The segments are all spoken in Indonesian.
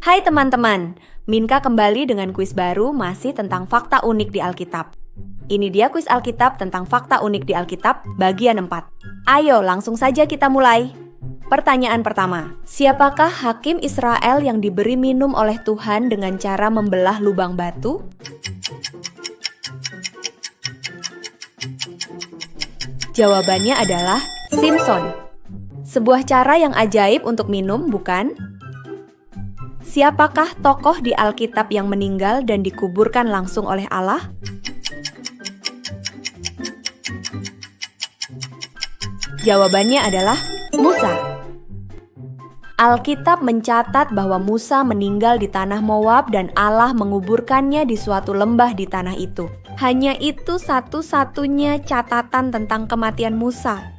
Hai teman-teman, Minka kembali dengan kuis baru masih tentang fakta unik di Alkitab. Ini dia kuis Alkitab tentang fakta unik di Alkitab bagian 4. Ayo langsung saja kita mulai. Pertanyaan pertama, siapakah hakim Israel yang diberi minum oleh Tuhan dengan cara membelah lubang batu? Jawabannya adalah Simson. Sebuah cara yang ajaib untuk minum, bukan? Siapakah tokoh di Alkitab yang meninggal dan dikuburkan langsung oleh Allah? Jawabannya adalah Musa. Alkitab mencatat bahwa Musa meninggal di tanah Moab dan Allah menguburkannya di suatu lembah di tanah itu. Hanya itu satu-satunya catatan tentang kematian Musa.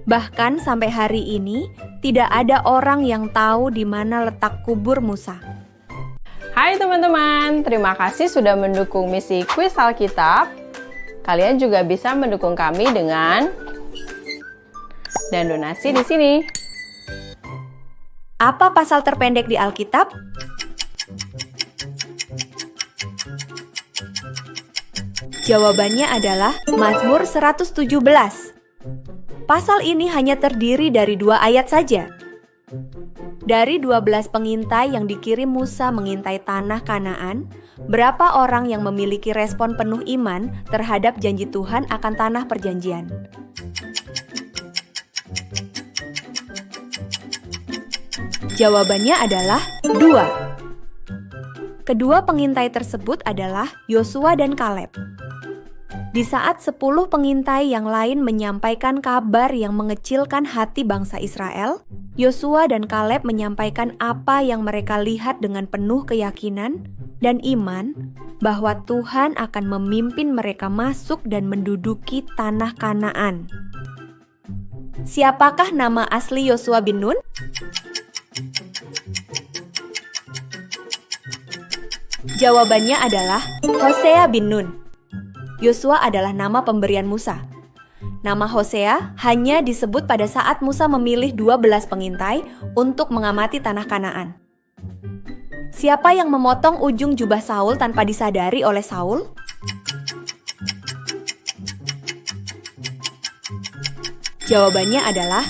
Bahkan sampai hari ini, tidak ada orang yang tahu di mana letak kubur Musa. Hai teman-teman, terima kasih sudah mendukung misi kuis Alkitab. Kalian juga bisa mendukung kami dengan dan donasi di sini. Apa pasal terpendek di Alkitab? Jawabannya adalah Mazmur 117. Pasal ini hanya terdiri dari 2 ayat saja. Dari 12 pengintai yang dikirim Musa mengintai tanah Kanaan, berapa orang yang memiliki respon penuh iman terhadap janji Tuhan akan tanah perjanjian? Jawabannya adalah 2. Kedua pengintai tersebut adalah Yosua dan Kaleb. Di saat 10 pengintai yang lain menyampaikan kabar yang mengecilkan hati bangsa Israel, Yosua dan Kaleb menyampaikan apa yang mereka lihat dengan penuh keyakinan dan iman bahwa Tuhan akan memimpin mereka masuk dan menduduki tanah Kanaan. Siapakah nama asli Yosua bin Nun? Jawabannya adalah Hosea bin Nun. Yosua adalah nama pemberian Musa. Nama Hosea hanya disebut pada saat Musa memilih 12 pengintai untuk mengamati tanah Kanaan. Siapa yang memotong ujung jubah Saul tanpa disadari oleh Saul? Jawabannya adalah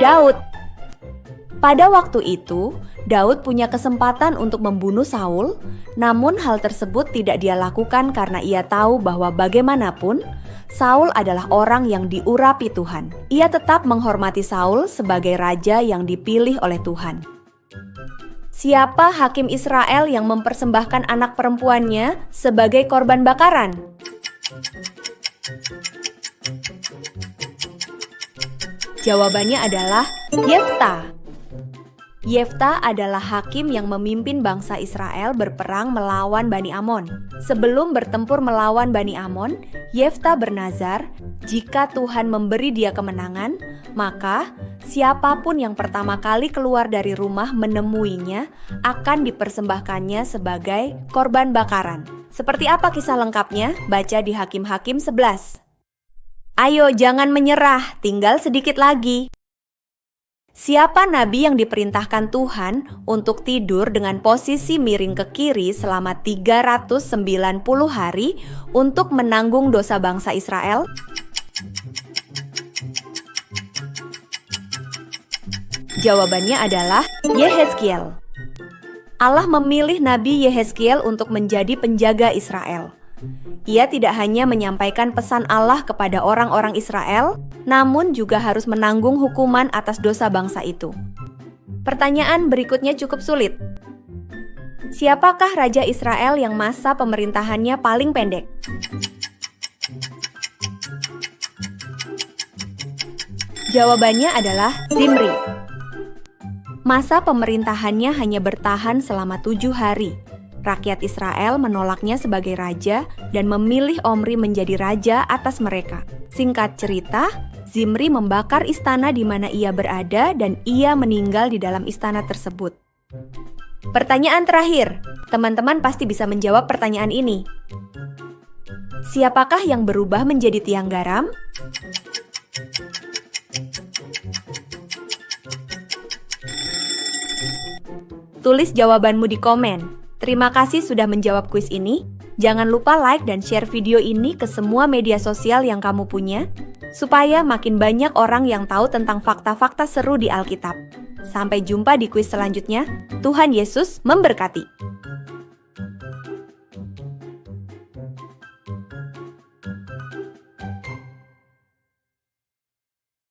Daud. Pada waktu itu, Daud punya kesempatan untuk membunuh Saul, namun hal tersebut tidak dia lakukan karena ia tahu bahwa bagaimanapun, Saul adalah orang yang diurapi Tuhan. Ia tetap menghormati Saul sebagai raja yang dipilih oleh Tuhan. Siapa hakim Israel yang mempersembahkan anak perempuannya sebagai korban bakaran? Jawabannya adalah Yefta. Yefta adalah hakim yang memimpin bangsa Israel berperang melawan Bani Amon. Sebelum bertempur melawan Bani Amon, Yefta bernazar, jika Tuhan memberi dia kemenangan, maka siapapun yang pertama kali keluar dari rumah menemuinya akan dipersembahkannya sebagai korban bakaran. Seperti apa kisah lengkapnya? Baca di Hakim-Hakim 11. Ayo jangan menyerah, tinggal sedikit lagi. Siapa nabi yang diperintahkan Tuhan untuk tidur dengan posisi miring ke kiri selama 390 hari untuk menanggung dosa bangsa Israel? Jawabannya adalah Yehezkiel. Allah memilih Nabi Yehezkiel untuk menjadi penjaga Israel. Ia tidak hanya menyampaikan pesan Allah kepada orang-orang Israel, namun juga harus menanggung hukuman atas dosa bangsa itu. Pertanyaan berikutnya cukup sulit. Siapakah Raja Israel yang masa pemerintahannya paling pendek? Jawabannya adalah Zimri. Masa pemerintahannya hanya bertahan selama 7 hari. Rakyat Israel menolaknya sebagai raja dan memilih Omri menjadi raja atas mereka. Singkat cerita, Zimri membakar istana di mana ia berada dan ia meninggal di dalam istana tersebut. Pertanyaan terakhir, teman-teman pasti bisa menjawab pertanyaan ini. Siapakah yang berubah menjadi tiang garam? Tulis jawabanmu di komen. Terima kasih sudah menjawab kuis ini. Jangan lupa like dan share video ini ke semua media sosial yang kamu punya, supaya makin banyak orang yang tahu tentang fakta-fakta seru di Alkitab. Sampai jumpa di kuis selanjutnya. Tuhan Yesus memberkati.